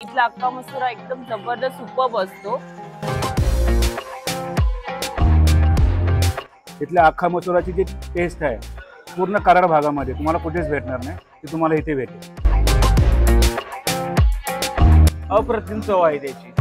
इथला अख्खा मसुरा एकदम जबरदस्त सुपर्ब असतो। इथल्या अख्खा मसुराची जी टेस्ट आहे पूर्ण कराड भागामध्ये तुम्हाला कुठेच भेटणार नाही, ती तुम्हाला इथे भेटेल। अप्रतिम चव आहे त्याची,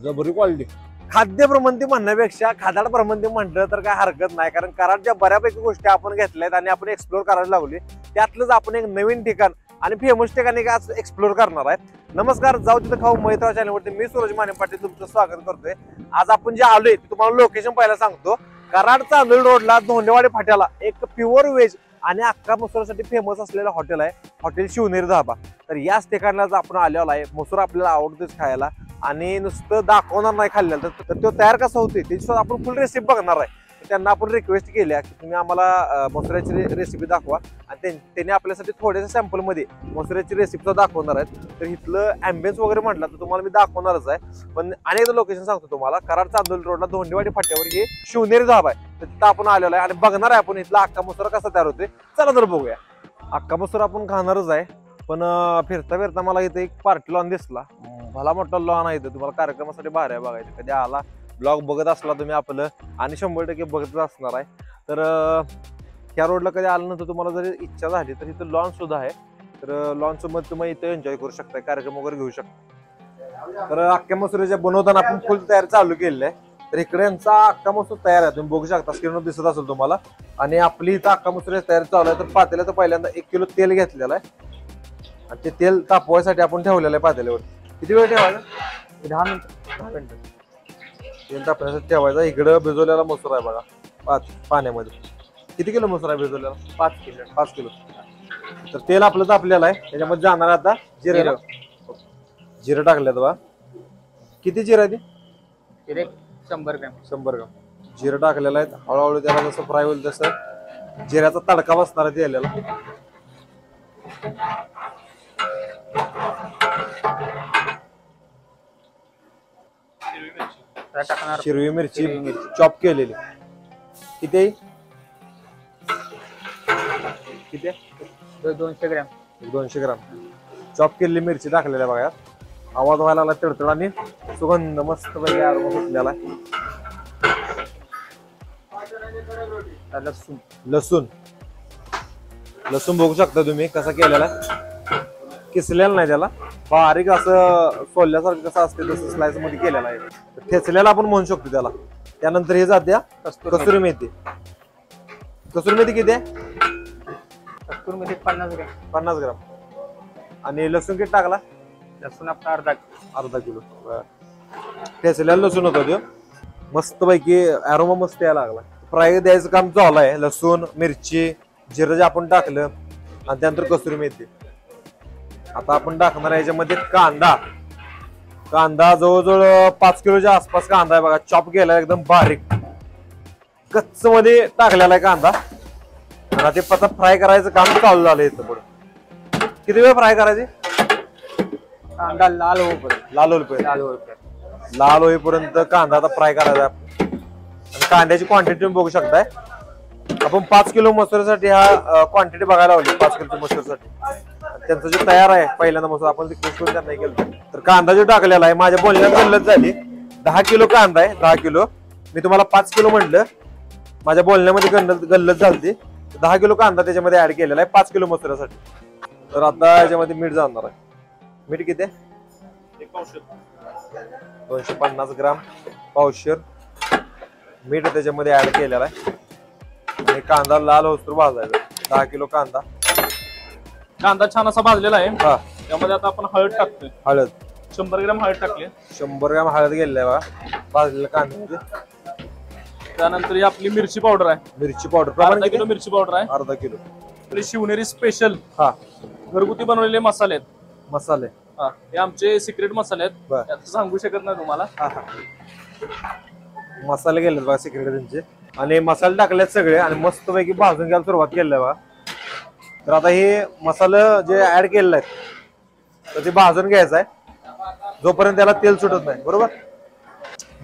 जबरी क्वालिटी। खाद्य प्रबंधी म्हणण्यापेक्षा खादाड प्रबंधी म्हटलं तर काय हरकत नाही, कारण कराडच्या बऱ्यापैकी गोष्टी आपण घेतल्यात आणि आपण एक्सप्लोर करायला लागली। त्यातलंच आपण एक नवीन ठिकाण आणि फेमस ठिकाणी आज एक्सप्लोर करणार आहे। नमस्कार, जाऊ तिथं खाऊ मैत्रा चॅनलवरती मी सूरज माने पाटील तुमचं स्वागत करतोय। आज आपण जे आलोय तुम्हाला लोकेशन पहिला सांगतो। कराड चांदोली रोडला धोंडेवाडी फाट्याला एक प्युअर व्हेज आणि अख्खा मसुरासाठी फेमस असलेलं हॉटेल आहे, हॉटेल शिवनेरी धाबा। तर याच ठिकाणाला आपण आलेलो आहे। मसुरा आपल्याला आवडतोच खायला आणि नुसतं दाखवणार नाही खाल्लेलं, तर तो तयार कसा होते त्याची आपण फुल रेसिपी बघणार आहे। त्यांना आपण रिक्वेस्ट केली की तुम्ही आम्हाला मसुऱ्याची रेसिपी दाखवा आणि त्यांनी आपल्यासाठी थोड्याशा सॅम्पल मध्ये मसुऱ्याची रेसिपी दाखवणार आहेत। तर इथलं अँबियन्स वगैरे म्हटलं तर तुम्हाला मी दाखवणारच आहे, पण अनेक लोकेशन सांगतो तुम्हाला। कराड चांदोली रोडला धोंडेवाडी फाट्यावर हे शिवनेरी धाबा आहे, तर तिथं आपण आलेलो आहे आणि बघणार आहे आपण इथला अख्खा मसुरा कसा तयार होतोय। चला तर बघूया। अख्खा मसुरा आपण खाणारच आहे, पण फिरता फिरता मला इथे एक पार्टी लॉन दिसला, भला मोठा लॉन आहे इथं। तुम्हाला कार्यक्रमासाठी बाहेर आहे बघायचं, कधी आला ब्लॉग बघत असला तुम्ही आपलं आणि 100% बघतच असणार आहे। तर ह्या रोडला कधी आलं नंतर तुम्हाला जरी इच्छा झाली तर इथं लॉन सुद्धा आहे, तर लॉन सोबत तुम्ही इथं एन्जॉय करू शकता, कार्यक्रम वगैरे घेऊ शकता। तर अख्ख्या मसुऱ्याच्या बनवताना आपण फुल तयारी चालू केलेली आहे। तर इकडे यांचा अख्खा मसूर तयार आहे, तुम्ही बघू शकता, स्क्रीनवर दिसत असेल तुम्हाला। आणि आपली इथं अख्खा मसुऱ्याची तयारी चालू आहे। तर पातेल्यात पहिल्यांदा 1 किलो तेल घेतलेलं आहे आणि ते तेल तापवायसाठी आपण ठेवलेलं आहे पातेल्यावर। किती वेळ ठेवायचं? 10 मिनिटं तेल तापण्यासाठी ठेवायचं। इकडं भिजवलेला मसूर आहे बघा पाण्यामध्ये। किती किलो मसूर आहे भिजवलेला? 5 किलो। तर तेल आपलं तापलेलं आहे, त्याच्यामध्ये जाणार आता जिरं। जिरं टाकल्यात बघा। किती जिरं आहे ते? 100 ग्रॅम। 100 ग्रॅम जिरं टाकलेलं आहे। हळूहळू त्याला जसं फ्राय होईल तसं जिऱ्याचा तडका बसणार आहे तेलाला। हिरवी मिरची चॉप केलेली किती? 200 ग्रॅम। 200 ग्रॅम चॉप केलेली मिरची टाकलेल्या बघा। आवाज व्हायला लागला तडतड आणि सुगंध मस्त पैकी आरोमा सुटलेला आहे। लसूण लसूण बघू शकता तुम्ही कसा केलेला, किसलेला नाही, त्याला बारीक असं सोलल्यासारखं कसं असते तसं स्लाइस मध्ये केलेला आहे। ठेचलेला आपण म्हणू शकतो त्याला। त्यानंतर हे जात्या कसुरी मेथी। कसुरी मेथी किती आहे? कस्तुरी मेथी 50 ग्रॅम। 50 ग्रॅम। आणि लसूण किती टाकला? लसूण आपला अर्धा किलो। ठेचलेला लसूण होता तो, मस्त पैकी अरोमा मस्त यायला लागला। फ्राय द्यायचं काम चालू आहे। लसूण मिरची जिरं जे आपण टाकलं आणि त्यानंतर कसुरी मेथी। आता आपण टाकणार आहे याच्यामध्ये कांदा। कांदा जवळजवळ 5 किलोच्या आसपास कांदा आहे बघा, चॉप केला एकदम बारीक, कच्च मध्ये टाकलेला आहे कांदा। आता ते पता फ्राय करायचं काम चालू झालं इथं पुढे। किती वेळ फ्राय करायचे? कांदा लाल होईपर्यंत कांदा आता फ्राय करायचा। आणि कांद्याची क्वांटिटी तुम्ही बघू शकताय। आपण 5 किलो मसुरासाठी हा क्वांटिटी बघायला लावली। 5 किलो मसुरासाठी त्यांचं जे तयार आहे पहिल्यांदा मसूर आपण रिक्वेस्ट करून त्यांना केलं। तर कांदा जो टाकलेला आहे माझ्या बोलण्यात गल्लत झाली। 10 किलो कांदा आहे, 10 किलो। मी तुम्हाला 5 किलो म्हटलं, माझ्या बोलण्यामध्ये गल्लत झाली। 10 किलो कांदा त्याच्यामध्ये ऍड केलेला आहे 5 किलो मसुरासाठी। तर आता याच्यामध्ये मीठ जाणार आहे। मीठ किती आहे? 250 ग्राम, पावशेर मीठ त्याच्यामध्ये ऍड केलेला आहे। आणि कांदा लाल होतो भाजायचा। 10 किलो कांदा छान असा भाजलेला आहे। त्यामध्ये आता आपण हळद टाकतोय। हळद 100 ग्रॅम हळद टाकली। 100 ग्रॅम हळद गेलेली आहे बघा भाजलेल्या कांद्यामध्ये। त्यानंतर ही आपली मिरची पावडर आहे। मिरची पावडर अर्धा किलो मिरची पावडर आहे। अर्धा किलो। आपली शिवनेरी स्पेशल घरगुती बनवलेले मसाले हे आमचे सिक्रेट मसाले आहेत, त्यात सांगू शकत नाही तुम्हाला। मसाले गेले बघा सिक्रेट त्यांचे, आणि मसाले टाकलेत सगळे आणि मस्त पैकी भाजून घ्यायला सुरुवात केली आहे बघा। तर आता हे मसाले जे ऍड केलेले आहेत तर ते भाजून घ्यायचं आहे जोपर्यंत त्याला तेल सुटत नाही, बरोबर।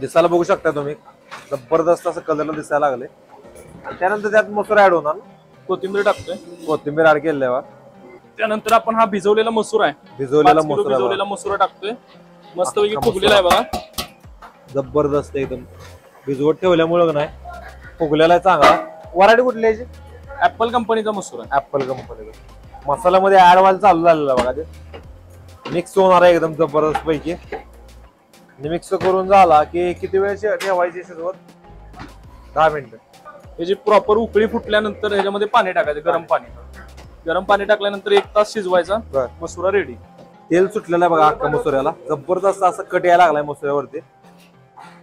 दिसायला बघू शकता तुम्ही जबरदस्त असं कलरला दिसायला लागले। त्यानंतर त्यात मसूर ऍड होणार, कोथिंबीर टाकतोय। कोथिंबीर ऍड केलेली आहे बघा। त्यानंतर आपण हा भिजवलेला मसूर आहे, भिजवलेला 5 किलो मसूर भिजवलेला मसूर टाकतोय. मस्त पैकी अख्खा फुगलेला आहे बघा. जबरदस्त एकदम भिजवत ठेवल्यामुळे नाही फुगलेला आहे चांगला. व्हरायटी कुठली आहे? ऍपल कंपनीचा मसूर आहे. ऍपल कंपनीचा. मसाल्यामध्ये ऍड व्हायला चालू झालेला बघा, ते मिक्स होणार आहे एकदम जबरदस्त पैकी. आणि मिक्स करून झाला की किती वेळ ठेवायची शिजवत? 10 मिनिटं. याची प्रॉपर उकळी फुटल्यानंतर ह्याच्यामध्ये पाणी टाकायचं, गरम पाणी. गरम पाणी टाकल्यानंतर 1 तास शिजवायचा. बर. मसुरा रेडी. तेल सुटलेलं आहे बघा अख्खा मसुऱ्याला. जबरदस्त असं कट यायला लागलाय मसुऱ्यावरती.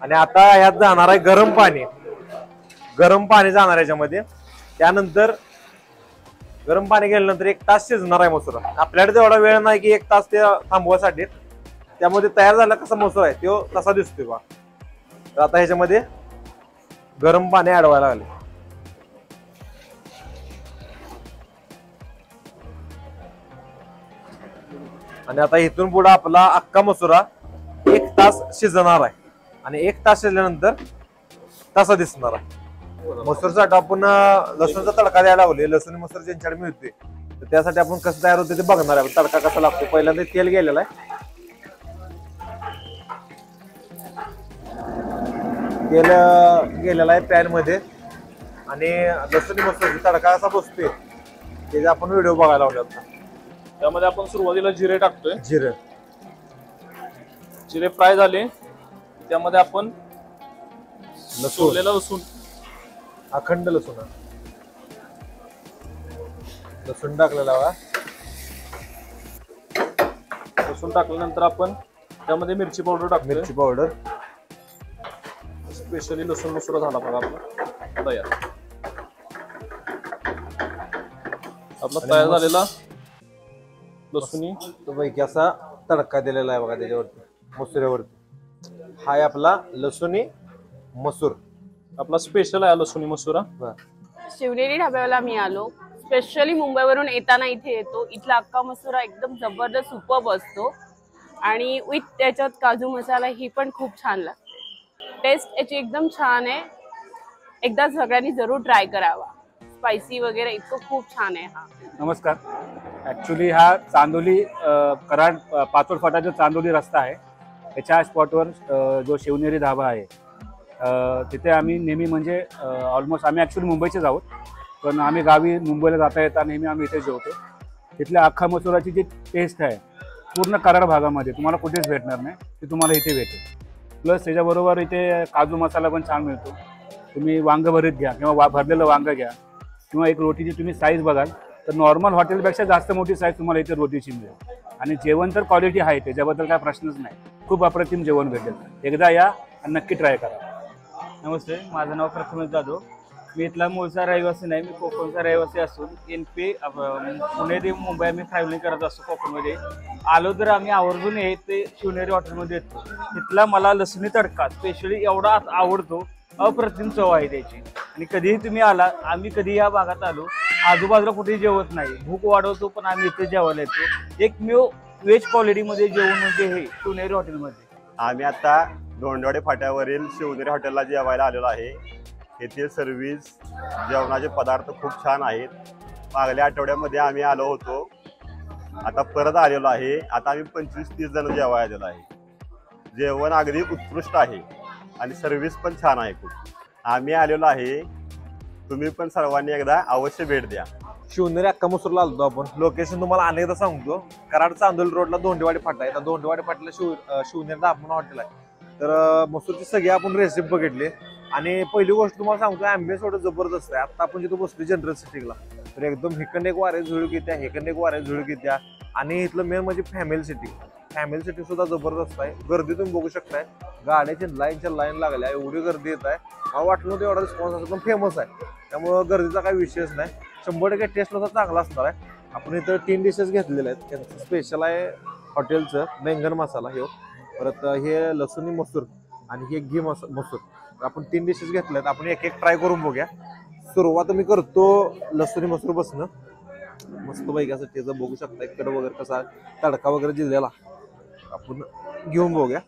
आणि आता ह्यात जाणार आहे गरम पाणी. गरम पाणी जाणार याच्यामध्ये. त्यानंतर गरम पाणी गेल्यानंतर 1 तास शिजणार आहे मसुरा. आपल्याकडे तेवढा वेळ नाही की 1 तास ते थांबवायसाठी. त्यामध्ये तयार झाला कसा मसुरा आहे तो तसा दिसतोय बा. तर आता ह्याच्यामध्ये गरम पाणी ऍड व्हायला लागले. आणि आता इथून पुढे आपला अख्खा मसुरा 1 तास शिजणार आहे. आणि 1 तास शिजल्यानंतर तसा दिसणार आहे. मसूरसाठी आपण लसूणचा तडका द्यायला लागले. लसूण मसूर ज्यांच्याकडे मिळते तर त्यासाठी आपण कसं तयार होते ते बघणार आहे. तडका कसा लागतो. पहिल्यांदा तेल गेलेलं आहे. तेल गेलेलं आहे पॅन मध्ये. आणि लसूण मसूर तडका कसा बसतोय त्याचे आपण व्हिडिओ बघायला लावले. त्यामध्ये आपण सुरुवातीला जिरे टाकतोय. जिरे फ्राय झाले त्यामध्ये आपण लसूण अखंड लसूण टाकलेला बघा. लसूण टाकल्यानंतर आपण त्यामध्ये मिरची पावडर टाकतो. मिरची पावडर. स्पेशली लसूण मसुरा झाला बघा आपला तयार. आपला तयार झालेला लसूणी पैकी असा तडका दिलेला आहे बघा त्याच्यावरती मसुऱ्यावरती. हा आहे आपला लसूणी मसूर. आपला स्पेशल आहे लसूणी मसुरा. शिवनेरी ढाब्याला मी आलो. स्पेशली मुंबईवरून येताना इथे येतो. इथला अख्खा मसुरा एकदम जबरदस्त सुपर्ब असतो. आणि विथ त्याच्यात काजू मसाला ही पण खूप छान लागते. टेस्ट याची एकदम छान आहे. एकदा सगळ्यांनी जरूर ट्राय करावा. स्पायसी वगैरे इतकं खूप छान आहे. हा नमस्कार. ॲक्च्युली हा चांदोली कराड पाचोड फाटाचा चांदोली रस्ता आहे. त्याच्या स्पॉटवर जो शिवनेरी धाबा आहे तिथे आम्ही नेहमी म्हणजे ऑलमोस्ट आम्ही ॲक्च्युली मुंबईचेच आहोत. पण आम्ही गावी मुंबईला जाता येता नेहमी आम्ही इथे जेवतो. तिथल्या अख्खा मसुराची जी टेस्ट आहे पूर्ण कराड भागामध्ये तुम्हाला कुठेच भेटणार नाही. ती तुम्हाला इथे भेटेल. प्लस त्याच्याबरोबर इथे काजू मसाला पण छान मिळतो. तुम्ही वांग भरीत घ्या किंवा भरलेलं वांग घ्या किंवा एक रोटीची तुम्ही साईज बघाल तर नॉर्मल हॉटेलपेक्षा जास्त मोठी साईज तुम्हाला इथे रोटीची मिळेल. आणि जेवण तर क्वालिटी आहे त्याच्याबद्दल काय प्रश्नच नाही. खूप अप्रतिम जेवण भेटेल. एकदा या आणि नक्की ट्राय करा. नमस्ते, माझं नाव प्रथमेश जाधव. मी इथला मूळचा रहिवासी नाही, मी कोकणचा रहिवासी असून NP पुणे ते मुंबई आम्ही ट्रॅव्हलिंग करत असतो. कोकणमध्ये आलो तर आम्ही आवर्जून ते शिवनेरी हॉटेलमध्ये येतो. तिथला मला लसणी तडका स्पेशली एवढा आवडतो. अप्रतिम चव आहे त्याची. आणि कधीही तुम्ही आला, आम्ही कधी या भागात आलो आजूबाजूला कुठेही जेवत नाही. भूक वाढवतो पण आम्ही इथे जेवायला येतो. एकमेव व्हेज क्वालिटीमध्ये जेवण म्हणजे हे शिवनेरी हॉटेलमध्ये. आम्ही आता धोंडवाडे फाट्यावरील शिवनेरी हॉटेलला जेवायला आलेलो आहे. येथील सर्व्हिस जेवणाचे पदार्थ खूप छान आहेत. मागल्या आठवड्यामध्ये आम्ही आलो होतो. आता परत आलेलो आहे. आता आम्ही 25-30 जण जेवायला आलेलो आहे. जेवण अगदी उत्कृष्ट आहे आणि सर्व्हिस पण छान आहे खूप. आम्ही आलेलो आहे. तुम्ही पण सर्वांनी एकदा अवश्य भेट द्या. शिवनेरी अख्खा मसूरला आलो आपण. लोकेशन तुम्हाला अनेकदा सांगतो. कराड चांदोली रोडला धोंडेवाडी फाटा आहे. धोंडेवाडी फाट्याला शिवनेरी धाबा हॉटेल आहे. तर मसूरची सगळी आपण रेसिपी बघितली. आणि पहिली गोष्ट तुम्हाला सांगतो, ॲम्बियन्स एवढं जबरदस्त आहे. आता आपण जिथं बसलो जनरल सिटीला तर एकदम हिकडे एक वारे झुळूक येत्या, हिकडे एक वारे झुळूक येत्या. आणि इथलं मेन म्हणजे फॅमिली सिटी सुद्धा जबरदस्त आहे. गर्दी तुम्ही बघू शकताय. गाड्याची लाईन लागल्या. एवढी गर्दी येत आहे. मला वाटलं नव्हतं एवढा रिस्पॉन्स असतो. पण फेमस आहे त्यामुळं गर्दीचा काही विषयच नाही. 100% टेस्ट तर चांगला असणार आहे. आपण इथं 3 डिशेस घेतलेल्या आहेत. त्यांचं स्पेशल आहे हॉटेलचं बैंगन मसाला हे, परत हे लसूणी मसूर आणि हे घी मसूर. आपण 3 डिशेस घेतल्यात. आपण एक एक ट्राय करून बघूया. सुरुवात मी करतो लसूणी मसूर बसणं. मस्त पैकी असं त्याचं बघू शकता. इकडं वगैरे कसा तडका वगैरे दिलेला आपण घेऊन बघूया.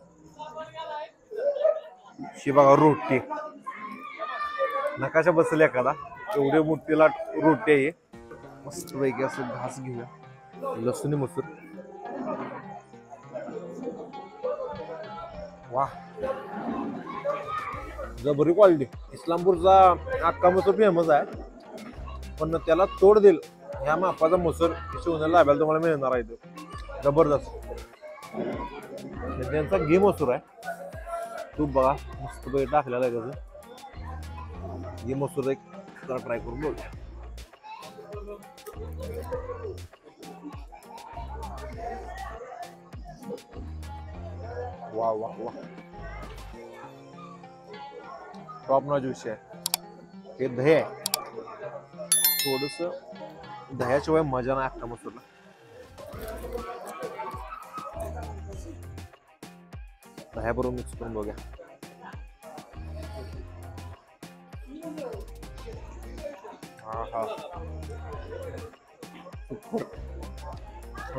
शी बघा रोटी नकाशा बसले एखादा. एवढे मोठीला रोटी आहे. मस्त पैकी असं घास घेऊया. लसूणी मसूर. वा, जबरी क्वालिटी. इस्लामपूरचा अख्खा मसूर फेमस आहे, पण त्याला तोड देईल ह्या मापाचा मसूर शिवण्याला लाभायला तुम्हाला मिळणार आहे. तो जबरदस्त. त्यांचा घी मसूर आहे. तूप बघा मस्त पैकी टाकलेला आहे त्याचं. घी मसूर एक ट्राय करून बघूया. वा वा वा, टॉप नॉच विषय आहे. हे दही आहे, थोडस दह्याशिवाय मजा नाही अख्खा मसूरला. दह्याबरोबर मिक्स करून बघूया. हा हा,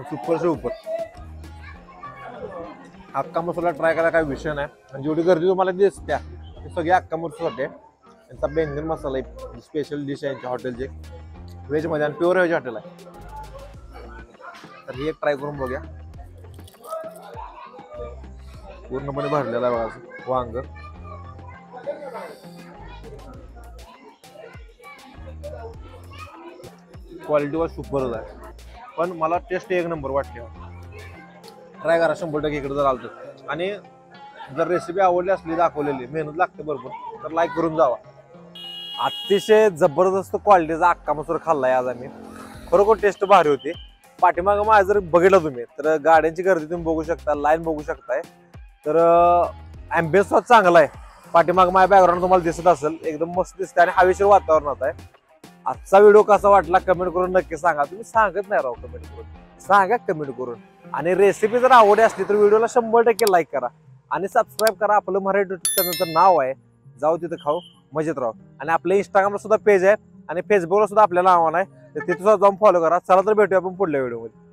सुपर से ऊपर. अख्खा मसाला ट्राय करायला काही विषय नाही. आणि जेवढी गर्दी तुम्हाला दिसत्या ते सगळी अख्खा मसूरसाठी. यांचा बेंगन मसाला आहे, स्पेशल डिश आहे यांच्या हॉटेलची, व्हेज मध्ये आणि प्युअर व्हेज हॉटेल आहे. तर ही एक ट्राय करून बघूया. पूर्णपणे भरलेला आहे बघा वांग. क्वालिटी वर सुपरच आहे, पण मला टेस्ट एक नंबर वाटते. ट्राय करा 100% इकडे जर आलं तर. आणि जर रेसिपी आवडली असली, दाखवलेली, मेहनत लागते भरपूर, तर लाईक करून जावा. अतिशय जबरदस्त क्वालिटीचा अख्खा मसूर खाल्लाय आज आम्ही. खरोखर टेस्ट भारी होती. पाठीमागं माझं जर बघितलं तुम्ही तर गाड्यांची गर्दी तुम्ही बघू शकता, लाईन बघू शकताय. तर ॲम्बियन्स चांगला आहे. पाठीमागं माझ्या बॅकग्राऊंड तुम्हाला दिसत असेल, एकदम मस्त दिसते आणि हवेशीर वातावरणात आहे. आजचा व्हिडिओ कसा वाटला कमेंट करून नक्की सांगा. तुम्ही सांगत नाही राव, कमेंट करून सांगा, कमेंट करून. आणि रेसिपी जर आवडली असली तर व्हिडिओला 100% लाईक करा आणि सबस्क्राईब करा. आपलं मराठी युट्यूब चॅनलचं नाव आहे जाऊ तिथं खाऊ मजेत राहू. आणि आपल्या इंस्टाग्रामला सुद्धा पेज आहे आणि फेसबुकला सुद्धा आपल्या नावानं आहे, तर तिथं सुद्धा जाऊन फॉलो करा. चला तर भेटूया आपण पुढल्या व्हिडिओमध्ये.